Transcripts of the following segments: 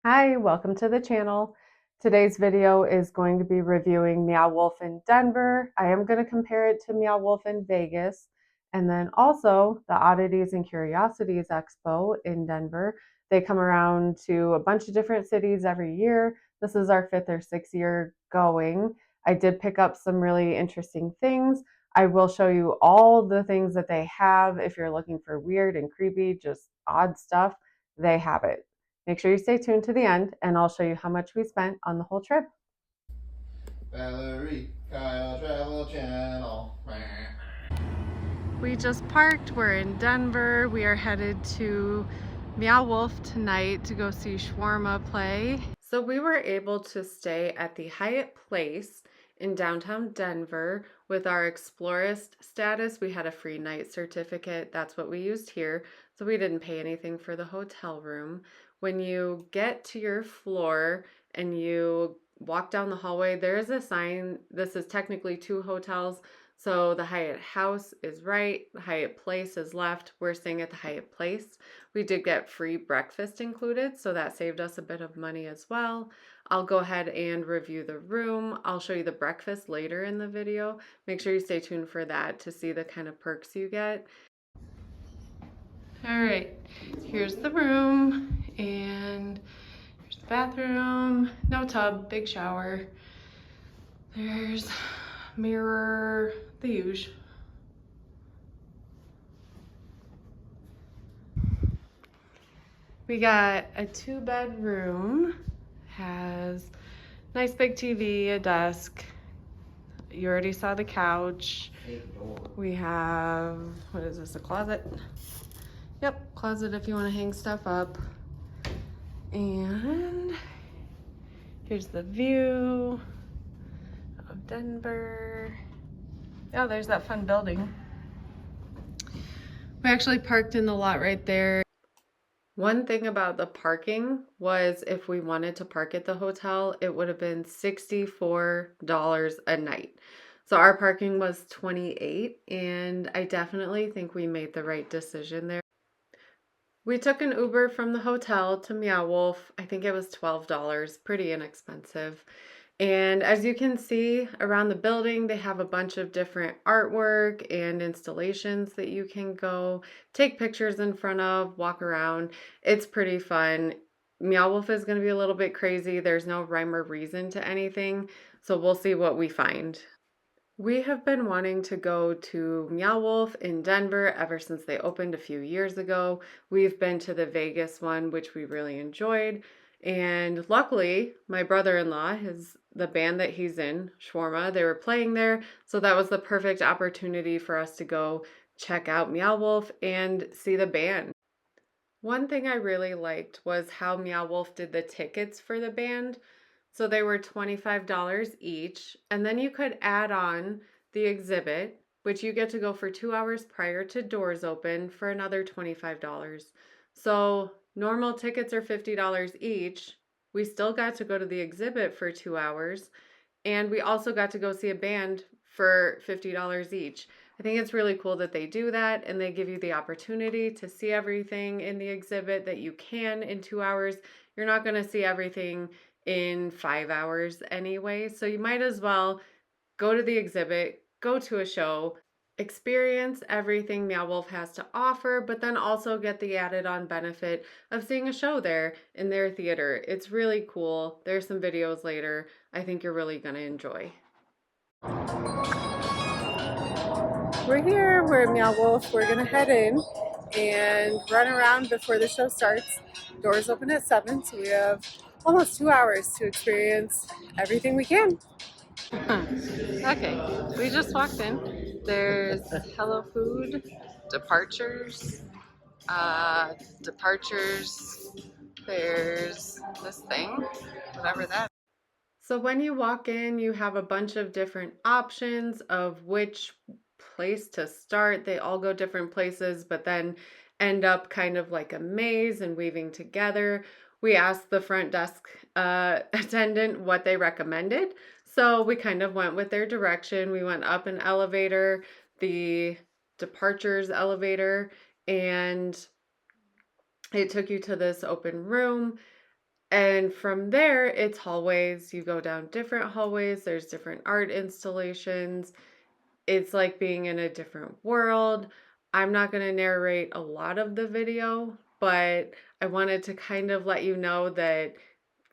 Hi, welcome to the channel. Today's video is going to be reviewing Meow Wolf in Denver. I am going to compare it to Meow Wolf in Vegas, and then also the Oddities and Curiosities Expo in Denver. They come around to a bunch of different cities every year. This is our 5th or 6th year going. I did pick up some really interesting things. I will show you all the things that they have. If you're looking for weird and creepy, just odd stuff, they have it. Make sure you stay tuned to the end, and I'll show you how much we spent on the whole trip. Valerie, Kyle Travel Channel. We just parked. We're in Denver. We are headed to Meow Wolf tonight to go see Shawarma play. So we were able to stay at the Hyatt Place in downtown Denver with our Explorist status. We had a free night certificate. That's what we used here. So we didn't pay anything for the hotel room. When you get to your floor and you walk down the hallway, there is a sign. This is technically 2 hotels. So the Hyatt House is right, the Hyatt Place is left. We're staying at the Hyatt Place. We did get free breakfast included, so that saved us a bit of money as well. I'll go ahead and review the room. I'll show you the breakfast later in the video. Make sure you stay tuned for that to see the kind of perks you get. All right, here's the room, and here's the bathroom. No tub, big shower. There's mirror, the usual. We got a 2-bedroom, has nice big TV, a desk. You already saw the couch. We have, what is this, a closet? Yep, closet if you want to hang stuff up. And here's the view of Denver. Oh, there's that fun building. We actually parked in the lot right there. One thing about the parking was if we wanted to park at the hotel, it would have been $64 a night. So our parking was $28, and I definitely think we made the right decision there. We took an Uber from the hotel to Meow Wolf. I think it was $12, pretty inexpensive. And as you can see around the building, they have a bunch of different artwork and installations that you can go take pictures in front of, walk around. It's pretty fun. Meow Wolf is going to be a little bit crazy. There's no rhyme or reason to anything, so we'll see what we find. We have been wanting to go to Meow Wolf in Denver ever since they opened a few years ago. We've been to the Vegas one, which we really enjoyed. And luckily, my brother-in-law, the band that he's in, Shawarma, they were playing there. So that was the perfect opportunity for us to go check out Meow Wolf and see the band. One thing I really liked was how Meow Wolf did the tickets for the band. So they were $25 each, and then you could add on the exhibit, which you get to go for 2 hours prior to doors open for another $25. So normal tickets are $50 each. We still got to go to the exhibit for 2 hours, and we also got to go see a band for $50 each. I think it's really cool that they do that, and they give you the opportunity to see everything in the exhibit that you can in 2 hours. You're not going to see everything in 5 hours anyway, so you might as well go to the exhibit, go to a show, experience everything Meow Wolf has to offer, but then also get the added on benefit of seeing a show there in their theater. It's really cool. There's some videos later I think you're really going to enjoy. We're here, we're at Meow Wolf. We're gonna head in and run around before the show starts. Doors open at 7, so we have almost 2 hours to experience everything we can. Okay, we just walked in. There's Hello Food, Departures, there's this thing, whatever that is. So when you walk in, you have a bunch of different options of which place to start. They all go different places, but then end up kind of like a maze and weaving together. We asked the front desk attendant what they recommended. So we kind of went with their direction. We went up an elevator, the departures elevator, and it took you to this open room. And from there, it's hallways. You go down different hallways, there's different art installations. It's like being in a different world. I'm not going to narrate a lot of the video, but I wanted to kind of let you know that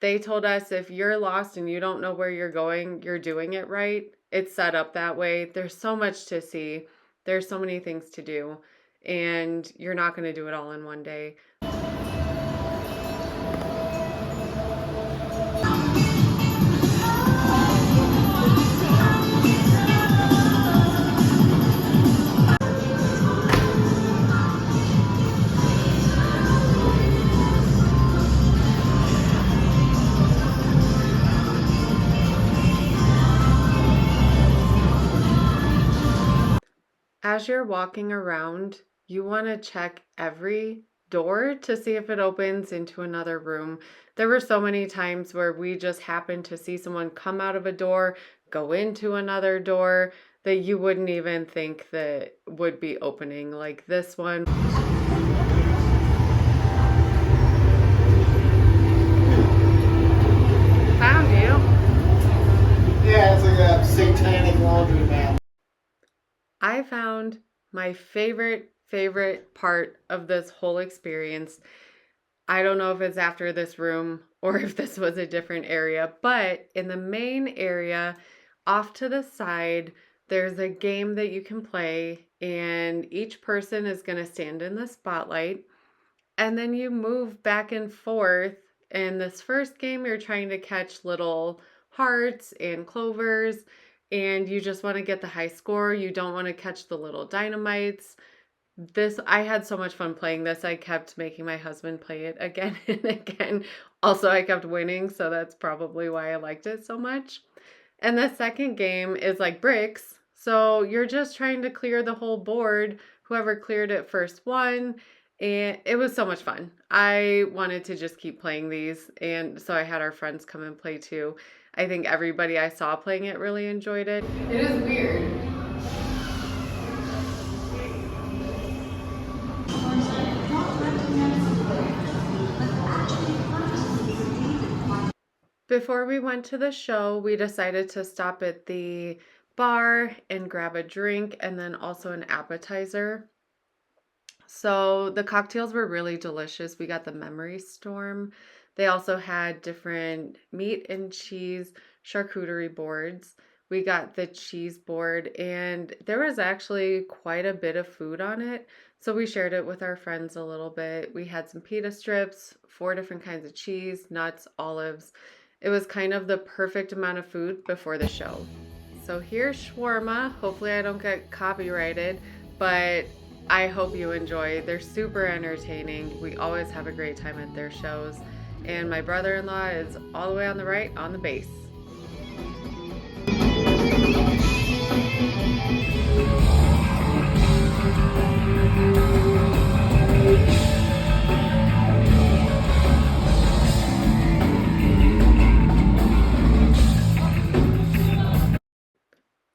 they told us if you're lost and you don't know where you're going, you're doing it right. It's set up that way. There's so much to see, there's so many things to do, and you're not going to do it all in one day. As you're walking around, you want to check every door to see if it opens into another room. There were so many times where we just happened to see someone come out of a door, go into another door that you wouldn't even think that would be opening, like this one. Found you. Yeah, it's like a satanic laundromat. I found my favorite part of this whole experience. I don't know if it's after this room or if this was a different area, but in the main area, off to the side, there's a game that you can play, and each person is going to stand in the spotlight, and then you move back and forth. In this first game, you're trying to catch little hearts and clovers, and you just want to get the high score. You don't want to catch the little dynamites. I had so much fun playing this. I kept making my husband play it again and again. Also, I kept winning, so that's probably why I liked it so much. And the second game is like bricks. So you're just trying to clear the whole board. Whoever cleared it first won. And it was so much fun. I wanted to just keep playing these. And so I had our friends come and play too. I think everybody I saw playing it really enjoyed it. It is weird. Before we went to the show, we decided to stop at the bar and grab a drink and then also an appetizer. So the cocktails were really delicious. We got the Memory Storm. They also had different meat and cheese charcuterie boards. We got the cheese board, and there was actually quite a bit of food on it. So we shared it with our friends a little bit. We had some pita strips, 4 different kinds of cheese, nuts, olives. It was kind of the perfect amount of food before the show. So here's shawarma. Hopefully I don't get copyrighted, but I hope you enjoy. They're super entertaining. We always have a great time at their shows. And my brother-in-law is all the way on the right on the bass.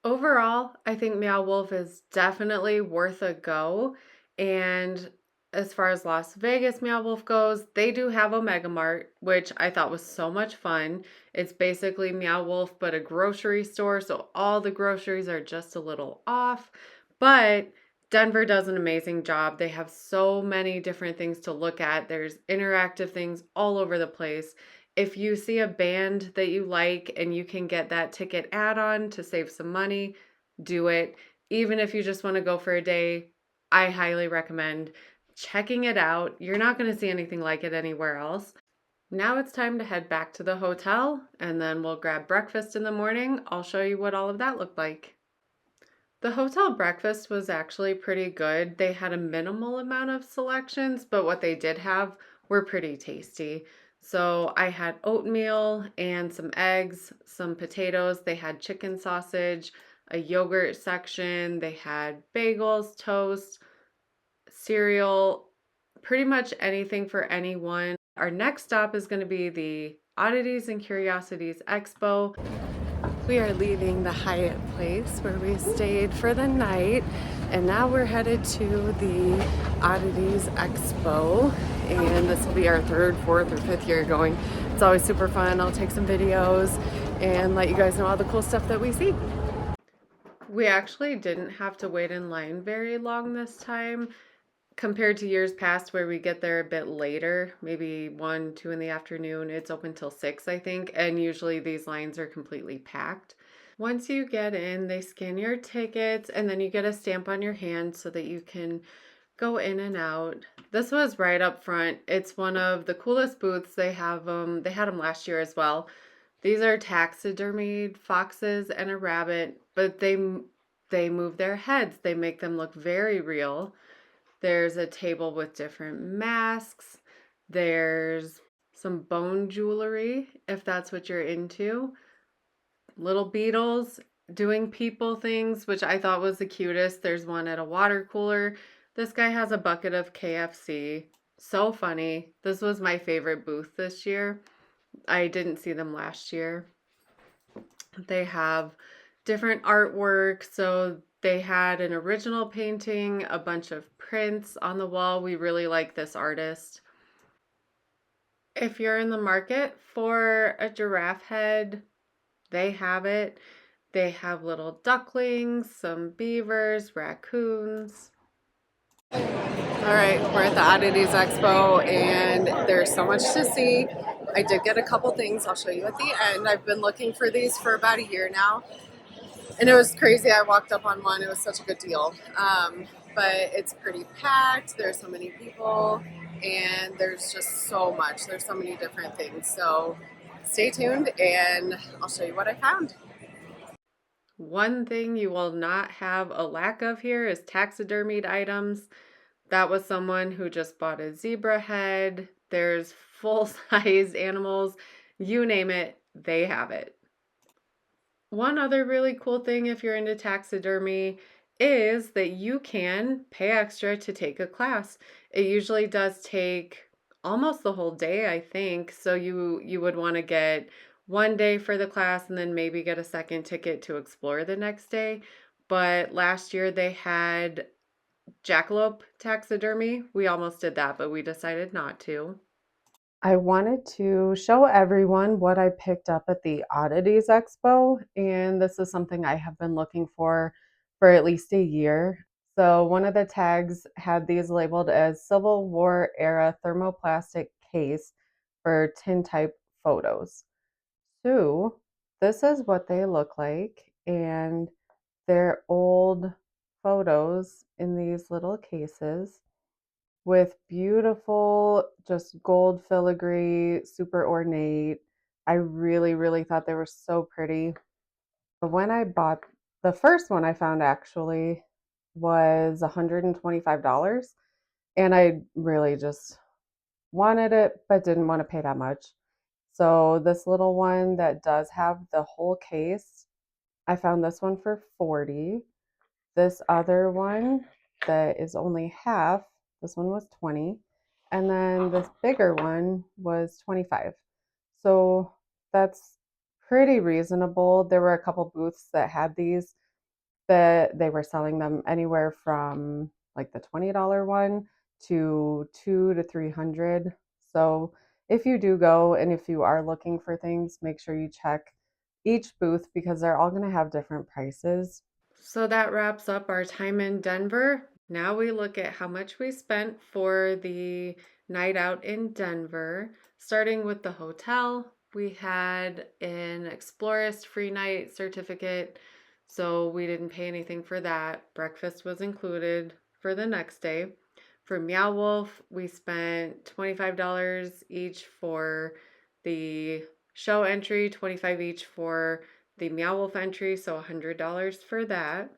Overall, I think Meow Wolf is definitely worth a go. And as far as Las Vegas Meow Wolf goes, they do have a Mega Mart, which I thought was so much fun. It's basically Meow Wolf, but a grocery store, so all the groceries are just a little off. But Denver does an amazing job. They have so many different things to look at. There's interactive things all over the place. If you see a band that you like and you can get that ticket add-on to save some money, do it. Even if you just want to go for a day, I highly recommend checking it out. You're not going to see anything like it anywhere else. Now it's time to head back to the hotel, and then we'll grab breakfast in the morning. I'll show you what all of that looked like. The hotel breakfast was actually pretty good. They had a minimal amount of selections, but what they did have were pretty tasty. So I had oatmeal and some eggs, some potatoes. They had chicken sausage, a yogurt section. They had bagels, toast, cereal, pretty much anything for anyone. Our next stop is going to be the Oddities and Curiosities Expo. We are leaving the Hyatt place where we stayed for the night, and now we're headed to the Oddities Expo, and this will be our 3rd, 4th, or 5th year going. It's always super fun. I'll take some videos and let you guys know all the cool stuff that we see. We actually didn't have to wait in line very long this time compared to years past where we get there a bit later, maybe 1, 2 in the afternoon. It's open till 6, I think, and usually these lines are completely packed. Once you get in, they scan your tickets and then you get a stamp on your hand so that you can go in and out. This was right up front. It's one of the coolest booths. They have them. They had them last year as well. These are taxidermied foxes and a rabbit, but they move their heads. They make them look very real. There's a table with different masks. There's some bone jewelry if that's what you're into. Little beetles doing people things, which I thought was the cutest. There's one at a water cooler. This guy has a bucket of KFC. So funny. This was my favorite booth this year. I didn't see them last year. They have different artwork. So they had an original painting, a bunch of prints on the wall. We really like this artist. If you're in the market for a giraffe head, they have it. They have little ducklings, some beavers, raccoons. All right, we're at the Oddities Expo and there's so much to see. I did get a couple things I'll show you at the end. I've been looking for these for about a year now. And it was crazy. I walked up on one. It was such a good deal. But it's pretty packed. There's so many people and there's just so much. There's so many different things. So stay tuned and I'll show you what I found. One thing you will not have a lack of here is taxidermied items. That was someone who just bought a zebra head. There's full-sized animals. You name it, they have it. One other really cool thing if you're into taxidermy is that you can pay extra to take a class. It usually does take almost the whole day, I think. So you would want to get one day for the class and then maybe get a second ticket to explore the next day. But last year they had jackalope taxidermy. We almost did that, but we decided not to. I wanted to show everyone what I picked up at the Oddities Expo, and this is something I have been looking for at least a year. So one of the tags had these labeled as Civil War era thermoplastic case for tin type photos. So this is what they look like, and they're old photos in these little cases with beautiful, just gold filigree, super ornate. I really, really thought they were so pretty. But when I bought the first one I found actually was $125. And I really just wanted it, but didn't want to pay that much. So this little one that does have the whole case, I found this one for 40. This other one that is only half, this one was 20. And then this bigger one was 25. So that's pretty reasonable. There were a couple booths that had these that they were selling them anywhere from like the $20 one to 2 to 300. So if you do go and if you are looking for things, make sure you check each booth because they're all going to have different prices. So that wraps up our time in Denver. Now we look at how much we spent for the night out in Denver. Starting with the hotel, we had an Explorist free night certificate, so we didn't pay anything for that. Breakfast was included for the next day. For Meow Wolf, we spent $25 each for the show entry, 25 each for the Meow Wolf entry, so $100 for that.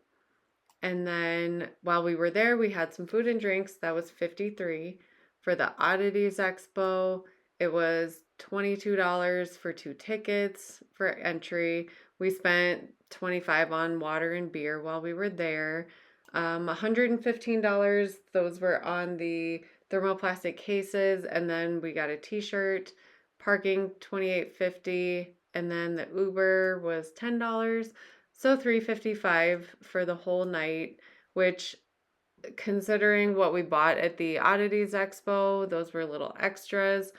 And then while we were there, we had some food and drinks. That was 53. For the Oddities Expo, it was $22 for 2 tickets for entry. We spent 25 on water and beer while we were there. $115, those were on the thermoplastic cases, and then we got a t-shirt. Parking $28.50, and then the Uber was $10. So $355 for the whole night, which considering what we bought at the Oddities Expo, those were little extras.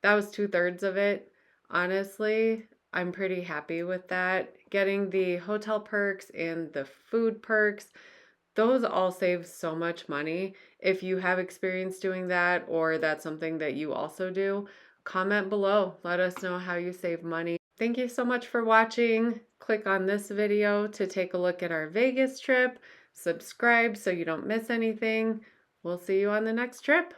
That was 2/3 of it. Honestly, I'm pretty happy with that. Getting the hotel perks and the food perks, those all save so much money. If you have experience doing that or that's something that you also do, comment below. Let us know how you save money. Thank you so much for watching. Click on this video to take a look at our Vegas trip. Subscribe so you don't miss anything. We'll see you on the next trip.